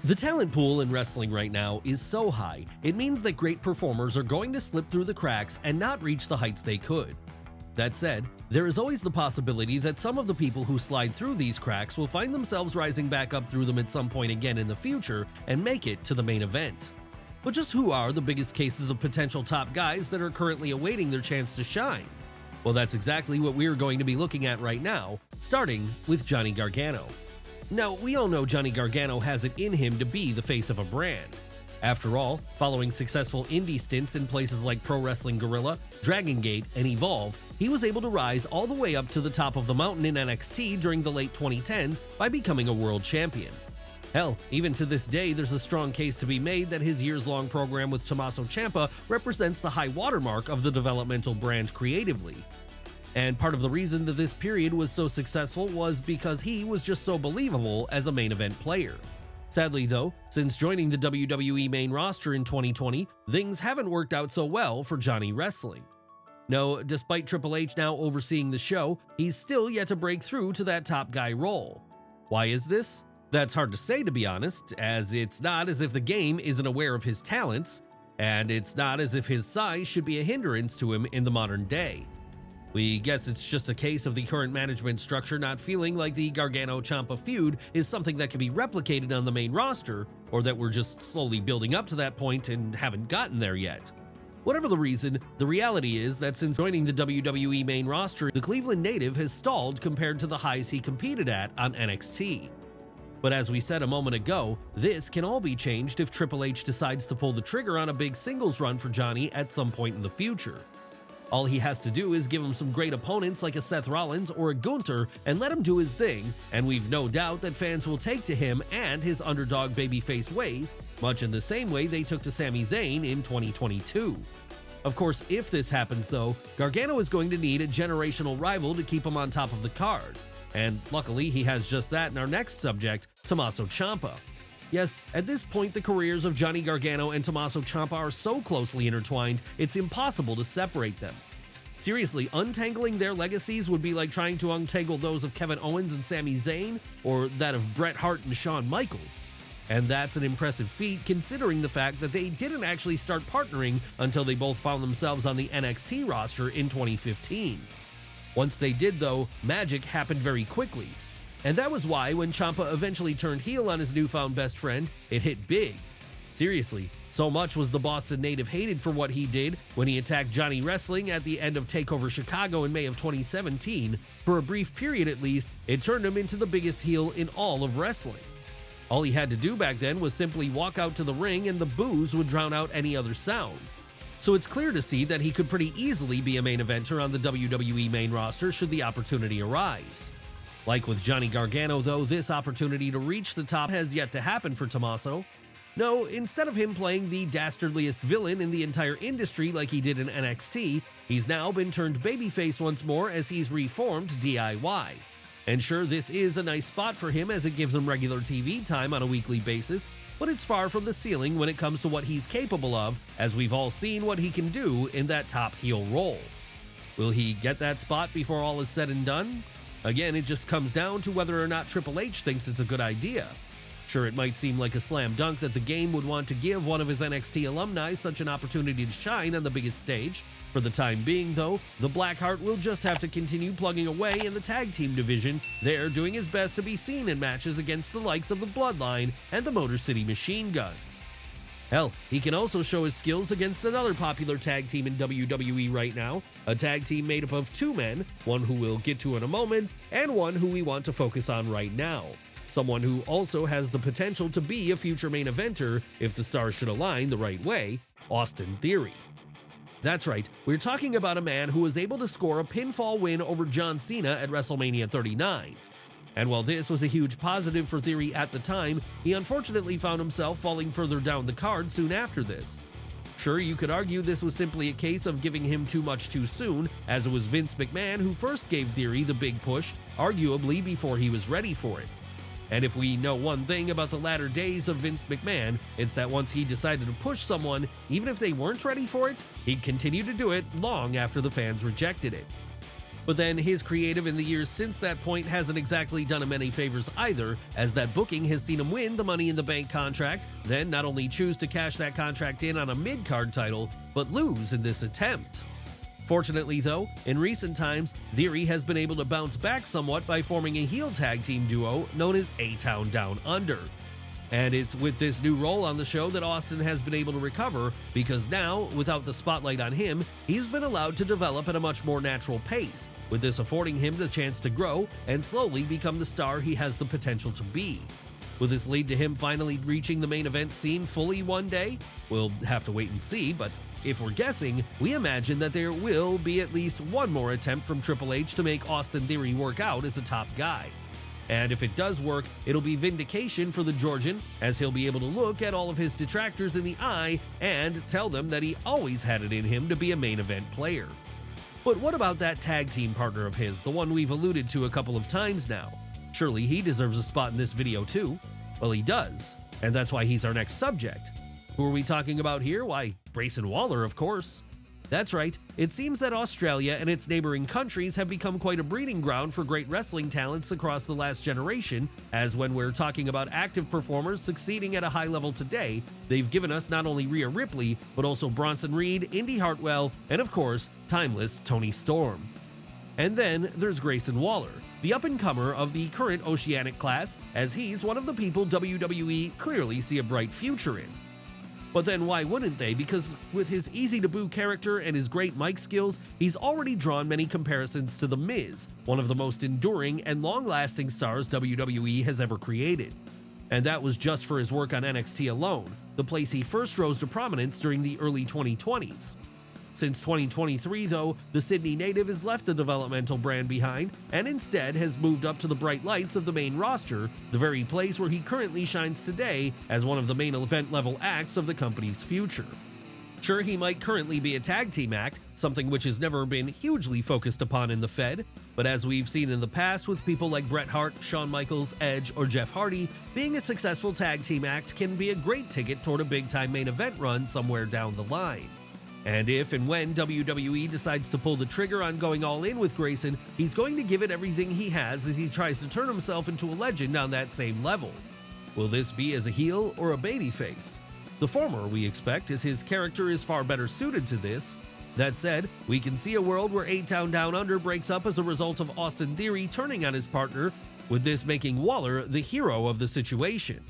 The talent pool in wrestling right now is so high, it means that great performers are going to slip through the cracks and not reach the heights they could. That said, there is always the possibility that some of the people who slide through these cracks will find themselves rising back up through them at some point again in the future and make it to the main event. But just who are the biggest cases of potential top guys that are currently awaiting their chance to shine? Well, that's exactly what we're going to be looking at right now, starting with Johnny Gargano. Now, we all know Johnny Gargano has it in him to be the face of a brand. After all, following successful indie stints in places like Pro Wrestling Guerrilla, Dragon Gate, and Evolve, he was able to rise all the way up to the top of the mountain in NXT during the late 2010s by becoming a world champion. Hell, even to this day, there's a strong case to be made that his years-long program with Tommaso Ciampa represents the high watermark of the developmental brand creatively. And part of the reason that this period was so successful was because he was just so believable as a main event player. Sadly though, since joining the WWE main roster in 2020, things haven't worked out so well for Johnny Wrestling. No, despite Triple H now overseeing the show, he's still yet to break through to that top guy role. Why is this? That's hard to say, to be honest, as it's not as if the game isn't aware of his talents, and it's not as if his size should be a hindrance to him in the modern day. We guess it's just a case of the current management structure not feeling like the Gargano-Ciampa feud is something that can be replicated on the main roster, or that we're just slowly building up to that point and haven't gotten there yet. Whatever the reason, the reality is that since joining the WWE main roster, the Cleveland native has stalled compared to the highs he competed at on NXT. But as we said a moment ago, this can all be changed if Triple H decides to pull the trigger on a big singles run for Johnny at some point in the future. All he has to do is give him some great opponents like a Seth Rollins or a Gunther and let him do his thing, and we've no doubt that fans will take to him and his underdog babyface ways, much in the same way they took to Sami Zayn in 2022. Of course, if this happens though, Gargano is going to need a generational rival to keep him on top of the card. And luckily he has just that in our next subject, Tommaso Ciampa. Yes, at this point the careers of Johnny Gargano and Tommaso Ciampa are so closely intertwined, it's impossible to separate them. Seriously, untangling their legacies would be like trying to untangle those of Kevin Owens and Sami Zayn, or that of Bret Hart and Shawn Michaels. And that's an impressive feat considering the fact that they didn't actually start partnering until they both found themselves on the NXT roster in 2015. Once they did though, magic happened very quickly. And that was why when Ciampa eventually turned heel on his newfound best friend, it hit big. Seriously, so much was the Boston native hated for what he did when he attacked Johnny Wrestling at the end of TakeOver Chicago in May of 2017. For a brief period at least, it turned him into the biggest heel in all of wrestling. All he had to do back then was simply walk out to the ring and the boos would drown out any other sound. So it's clear to see that he could pretty easily be a main eventer on the WWE main roster should the opportunity arise. Like with Johnny Gargano though, this opportunity to reach the top has yet to happen for Tommaso. No, instead of him playing the dastardliest villain in the entire industry like he did in NXT, he's now been turned babyface once more as he's reformed DIY. And sure, this is a nice spot for him as it gives him regular TV time on a weekly basis, but it's far from the ceiling when it comes to what he's capable of, as we've all seen what he can do in that top heel role. Will he get that spot before all is said and done? Again, it just comes down to whether or not Triple H thinks it's a good idea. Sure, it might seem like a slam dunk that the game would want to give one of his NXT alumni such an opportunity to shine on the biggest stage. For the time being, though, the Blackheart will just have to continue plugging away in the tag team division, there doing his best to be seen in matches against the likes of the Bloodline and the Motor City Machine Guns. Hell, he can also show his skills against another popular tag team in WWE right now, a tag team made up of two men, one who we'll get to in a moment, and one who we want to focus on right now. Someone who also has the potential to be a future main eventer if the stars should align the right way, Austin Theory. That's right, we're talking about a man who was able to score a pinfall win over John Cena at WrestleMania 39. And while this was a huge positive for Theory at the time, he unfortunately found himself falling further down the card soon after this. Sure, you could argue this was simply a case of giving him too much too soon, as it was Vince McMahon who first gave Theory the big push, arguably before he was ready for it. And if we know one thing about the latter days of Vince McMahon, it's that once he decided to push someone, even if they weren't ready for it, he'd continue to do it long after the fans rejected it. But then his creative in the years since that point hasn't exactly done him any favors either, as that booking has seen him win the Money in the Bank contract, then not only choose to cash that contract in on a mid-card title, but lose in this attempt. Fortunately though, in recent times, Theory has been able to bounce back somewhat by forming a heel tag team duo known as A-Town Down Under. And it's with this new role on the show that Austin has been able to recover, because now, without the spotlight on him, he's been allowed to develop at a much more natural pace, with this affording him the chance to grow and slowly become the star he has the potential to be. Will this lead to him finally reaching the main event scene fully one day? We'll have to wait and see, but if we're guessing, we imagine that there will be at least one more attempt from Triple H to make Austin Theory work out as a top guy. And if it does work, it'll be vindication for the Georgian, as he'll be able to look at all of his detractors in the eye and tell them that he always had it in him to be a main event player. But what about that tag team partner of his, the one we've alluded to a couple of times now? Surely he deserves a spot in this video too. Well, he does, and that's why he's our next subject. Who are we talking about here? Why, Grayson Waller, of course. That's right, it seems that Australia and its neighboring countries have become quite a breeding ground for great wrestling talents across the last generation, as when we're talking about active performers succeeding at a high level today, they've given us not only Rhea Ripley, but also Bronson Reed, Indy Hartwell, and of course, timeless Toni Storm. And then there's Grayson Waller, the up-and-comer of the current Oceanic class, as he's one of the people WWE clearly see a bright future in. But then why wouldn't they? Because with his easy-to-boo character and his great mic skills, he's already drawn many comparisons to The Miz, one of the most enduring and long-lasting stars WWE has ever created. And that was just for his work on NXT alone, the place he first rose to prominence during the early 2020s. Since 2023, though, the Sydney native has left the developmental brand behind and instead has moved up to the bright lights of the main roster, the very place where he currently shines today as one of the main event-level acts of the company's future. Sure, he might currently be a tag team act, something which has never been hugely focused upon in the Fed, but as we've seen in the past with people like Bret Hart, Shawn Michaels, Edge, or Jeff Hardy, being a successful tag team act can be a great ticket toward a big-time main event run somewhere down the line. And if and when WWE decides to pull the trigger on going all in with Grayson, he's going to give it everything he has as he tries to turn himself into a legend on that same level. Will this be as a heel or a babyface? The former, we expect, as his character is far better suited to this. That said, we can see a world where A-Town Down Under breaks up as a result of Austin Theory turning on his partner, with this making Waller the hero of the situation.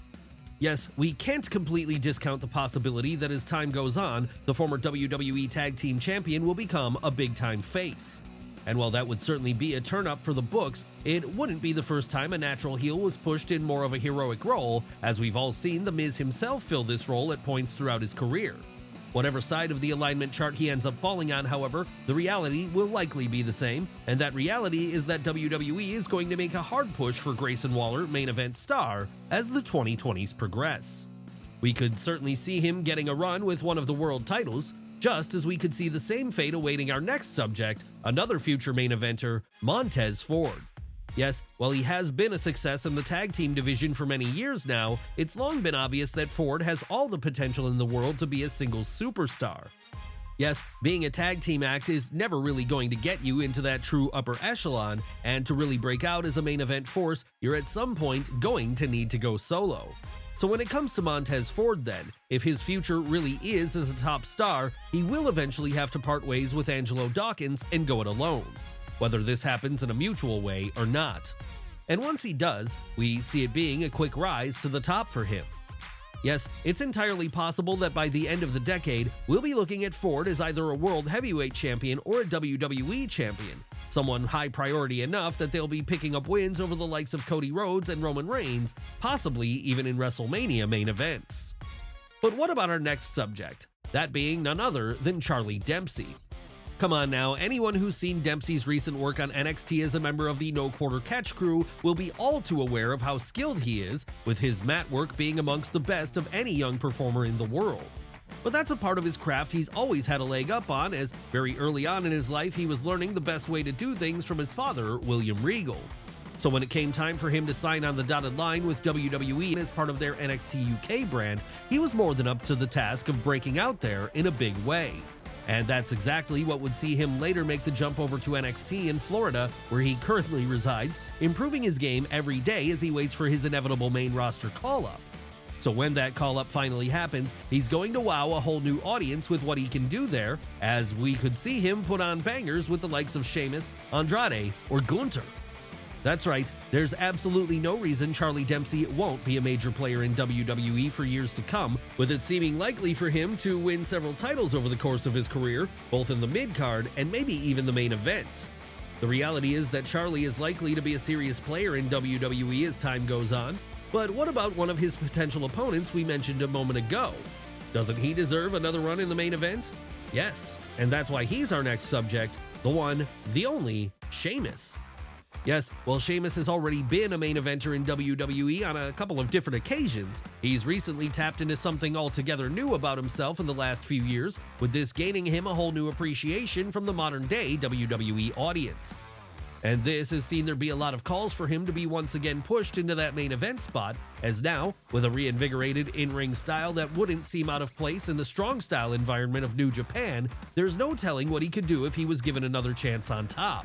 Yes, we can't completely discount the possibility that as time goes on, the former WWE Tag Team Champion will become a big-time face. And while that would certainly be a turn-up for the books, it wouldn't be the first time a natural heel was pushed in more of a heroic role, as we've all seen The Miz himself fill this role at points throughout his career. Whatever side of the alignment chart he ends up falling on, however, the reality will likely be the same, and that reality is that WWE is going to make a hard push for Grayson Waller, main event star, as the 2020s progress. We could certainly see him getting a run with one of the world titles, just as we could see the same fate awaiting our next subject, another future main eventer, Montez Ford. Yes, while he has been a success in the tag team division for many years now, it's long been obvious that Ford has all the potential in the world to be a singles superstar. Yes, being a tag team act is never really going to get you into that true upper echelon, and to really break out as a main event force, you're at some point going to need to go solo. So when it comes to Montez Ford then, if his future really is as a top star, he will eventually have to part ways with Angelo Dawkins and go it alone, whether this happens in a mutual way or not. And once he does, we see it being a quick rise to the top for him. Yes, it's entirely possible that by the end of the decade, we'll be looking at Ford as either a World Heavyweight Champion or a WWE Champion, someone high priority enough that they'll be picking up wins over the likes of Cody Rhodes and Roman Reigns, possibly even in WrestleMania main events. But what about our next subject? That being none other than Charlie Dempsey. Come on now, anyone who's seen Dempsey's recent work on NXT as a member of the No Quarter Catch crew will be all too aware of how skilled he is, with his mat work being amongst the best of any young performer in the world. But that's a part of his craft he's always had a leg up on, as very early on in his life he was learning the best way to do things from his father, William Regal. So when it came time for him to sign on the dotted line with WWE as part of their NXT UK brand, he was more than up to the task of breaking out there in a big way. And that's exactly what would see him later make the jump over to NXT in Florida, where he currently resides, improving his game every day as he waits for his inevitable main roster call-up. So when that call-up finally happens, he's going to wow a whole new audience with what he can do there, as we could see him put on bangers with the likes of Sheamus, Andrade, or Gunther. That's right, there's absolutely no reason Charlie Dempsey won't be a major player in WWE for years to come, with it seeming likely for him to win several titles over the course of his career, both in the mid-card and maybe even the main event. The reality is that Charlie is likely to be a serious player in WWE as time goes on, but what about one of his potential opponents we mentioned a moment ago? Doesn't he deserve another run in the main event? Yes, and that's why he's our next subject, the one, the only, Sheamus. Yes, while Sheamus has already been a main eventer in WWE on a couple of different occasions, he's recently tapped into something altogether new about himself in the last few years, with this gaining him a whole new appreciation from the modern-day WWE audience. And this has seen there be a lot of calls for him to be once again pushed into that main event spot, as now, with a reinvigorated in-ring style that wouldn't seem out of place in the strong style environment of New Japan, there's no telling what he could do if he was given another chance on top.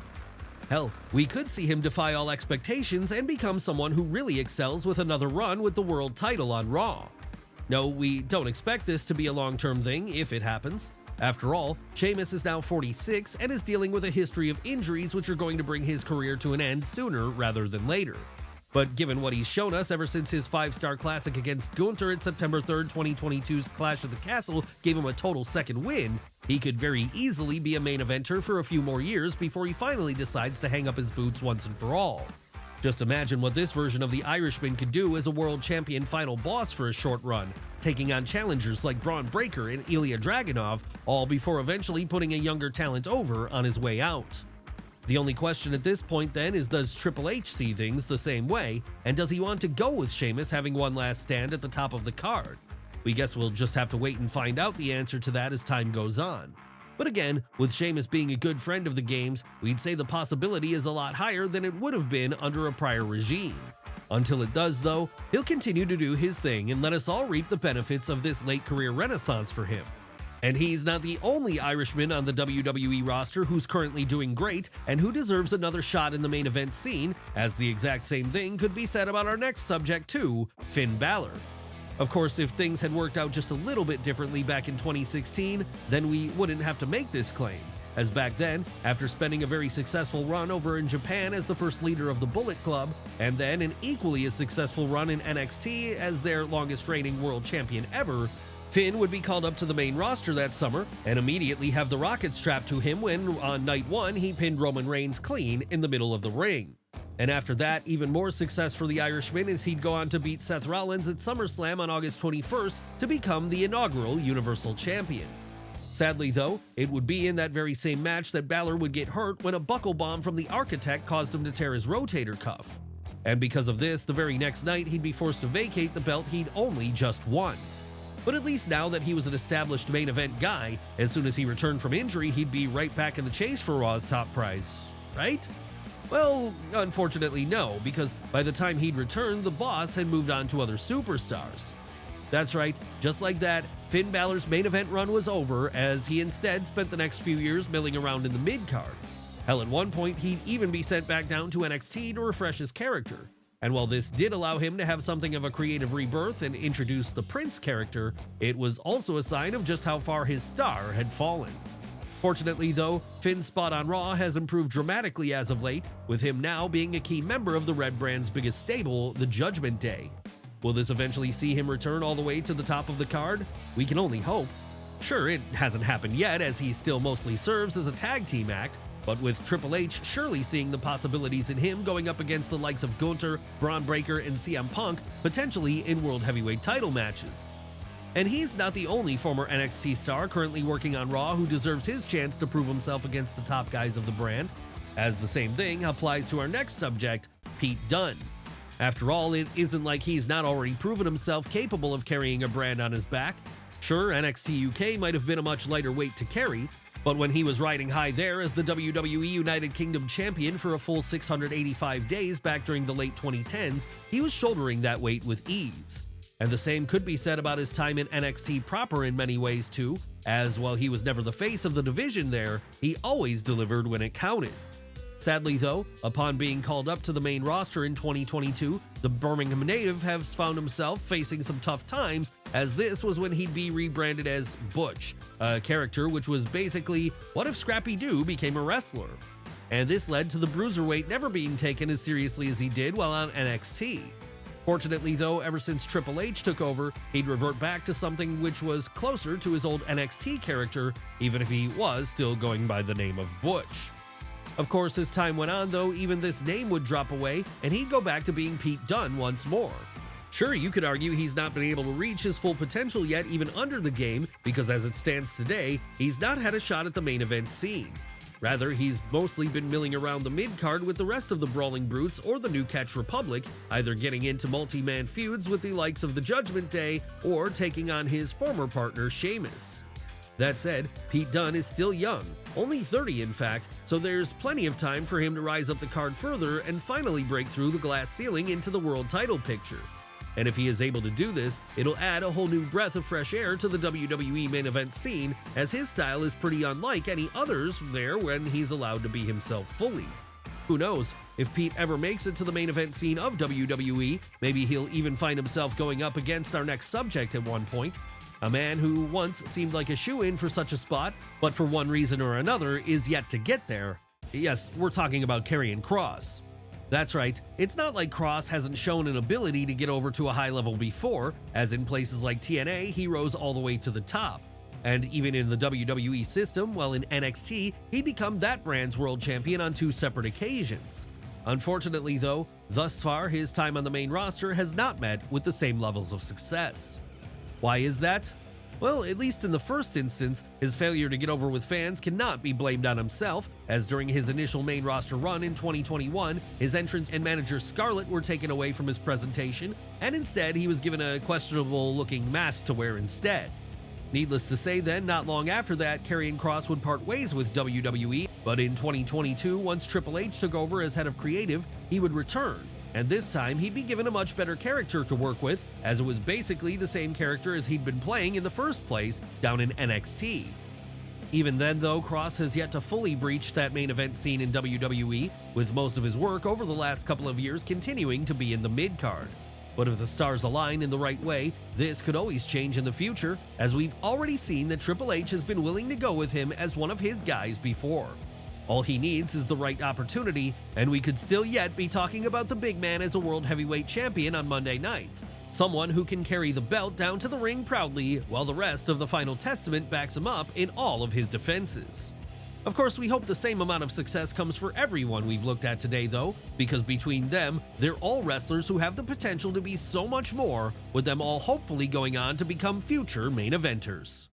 Hell, we could see him defy all expectations and become someone who really excels with another run with the world title on Raw. No, we don't expect this to be a long-term thing if it happens. After all, Sheamus is now 46 and is dealing with a history of injuries which are going to bring his career to an end sooner rather than later. But given what he's shown us ever since his 5-star classic against Gunther at September 3rd, 2022's Clash of the Castle gave him a total second win, he could very easily be a main eventer for a few more years before he finally decides to hang up his boots once and for all. Just imagine what this version of the Irishman could do as a world champion final boss for a short run, taking on challengers like Braun Breaker and Ilya Dragunov, all before eventually putting a younger talent over on his way out. The only question at this point then is, does Triple H see things the same way, and does he want to go with Sheamus having one last stand at the top of the card? We guess we'll just have to wait and find out the answer to that as time goes on. But again, with Sheamus being a good friend of the games, we'd say the possibility is a lot higher than it would have been under a prior regime. Until it does though, he'll continue to do his thing and let us all reap the benefits of this late career renaissance for him. And he's not the only Irishman on the WWE roster who's currently doing great and who deserves another shot in the main event scene, as the exact same thing could be said about our next subject too, Finn Balor. Of course, if things had worked out just a little bit differently back in 2016, then we wouldn't have to make this claim, as back then, after spending a very successful run over in Japan as the first leader of the Bullet Club, and then an equally as successful run in NXT as their longest reigning world champion ever, Finn would be called up to the main roster that summer and immediately have the rocket strapped to him when, on night one, he pinned Roman Reigns clean in the middle of the ring. And after that, even more success for the Irishman as he'd go on to beat Seth Rollins at SummerSlam on August 21st to become the inaugural Universal Champion. Sadly though, it would be in that very same match that Balor would get hurt when a buckle bomb from the Architect caused him to tear his rotator cuff. And because of this, the very next night he'd be forced to vacate the belt he'd only just won. But at least now that he was an established main event guy, as soon as he returned from injury, he'd be right back in the chase for Raw's top prize, right? Well, unfortunately no, because by the time he'd returned, the boss had moved on to other superstars. That's right, just like that, Finn Balor's main event run was over, as he instead spent the next few years milling around in the mid-card. Hell, at one point, he'd even be sent back down to NXT to refresh his character. And while this did allow him to have something of a creative rebirth and introduce the Prince character, it was also a sign of just how far his star had fallen. Fortunately though, Finn's spot on Raw has improved dramatically as of late, with him now being a key member of the Red Brand's biggest stable, the Judgment Day. Will this eventually see him return all the way to the top of the card? We can only hope. Sure, it hasn't happened yet, as he still mostly serves as a tag team act, but with Triple H surely seeing the possibilities in him going up against the likes of Gunther, Braun Breaker, and CM Punk, potentially in World Heavyweight title matches. And he's not the only former NXT star currently working on Raw who deserves his chance to prove himself against the top guys of the brand, as the same thing applies to our next subject, Pete Dunne. After all, it isn't like he's not already proven himself capable of carrying a brand on his back. Sure, NXT UK might have been a much lighter weight to carry, but when he was riding high there as the WWE United Kingdom champion for a full 685 days back during the late 2010s, he was shouldering that weight with ease. And the same could be said about his time in NXT proper in many ways too, as while he was never the face of the division there, he always delivered when it counted. Sadly though, upon being called up to the main roster in 2022, the Birmingham native has found himself facing some tough times, as this was when he'd be rebranded as Butch, a character which was basically, what if Scrappy Doo became a wrestler? And this led to the Bruiserweight never being taken as seriously as he did while on NXT. Fortunately though, ever since Triple H took over, he'd revert back to something which was closer to his old NXT character, even if he was still going by the name of Butch. Of course, as time went on though, even this name would drop away, and he'd go back to being Pete Dunne once more. Sure, you could argue he's not been able to reach his full potential yet even under the game, because as it stands today, he's not had a shot at the main event scene. Rather, he's mostly been milling around the mid-card with the rest of the Brawling Brutes or the New Catch Republic, either getting into multi-man feuds with the likes of the Judgment Day or taking on his former partner Sheamus. That said, Pete Dunne is still young, only 30 in fact, so there's plenty of time for him to rise up the card further and finally break through the glass ceiling into the world title picture. And if he is able to do this, it'll add a whole new breath of fresh air to the WWE main event scene, as his style is pretty unlike any others there when he's allowed to be himself fully. Who knows, if Pete ever makes it to the main event scene of WWE, maybe he'll even find himself going up against our next subject at one point. A man who once seemed like a shoo-in for such a spot, but for one reason or another is yet to get there. Yes, we're talking about Karrion Kross. That's right, it's not like Kross hasn't shown an ability to get over to a high level before, as in places like TNA he rose all the way to the top. And even in the WWE system, while in NXT, he'd become that brand's world champion on 2 separate occasions. Unfortunately though, thus far his time on the main roster has not met with the same levels of success. Why is that? Well, at least in the first instance, his failure to get over with fans cannot be blamed on himself, as during his initial main roster run in 2021, his entrance and manager Scarlett were taken away from his presentation, and instead he was given a questionable-looking mask to wear instead. Needless to say then, not long after that, Karrion Kross would part ways with WWE, but in 2022, once Triple H took over as head of creative, he would return. And this time, he'd be given a much better character to work with, as it was basically the same character as he'd been playing in the first place down in NXT. Even then though, Kross has yet to fully breach that main event scene in WWE, with most of his work over the last couple of years continuing to be in the mid-card. But if the stars align in the right way, this could always change in the future, as we've already seen that Triple H has been willing to go with him as one of his guys before. All he needs is the right opportunity, and we could still yet be talking about the big man as a World Heavyweight Champion on Monday nights. Someone who can carry the belt down to the ring proudly, while the rest of the Final Testament backs him up in all of his defenses. Of course, we hope the same amount of success comes for everyone we've looked at today though, because between them, they're all wrestlers who have the potential to be so much more, with them all hopefully going on to become future main eventers.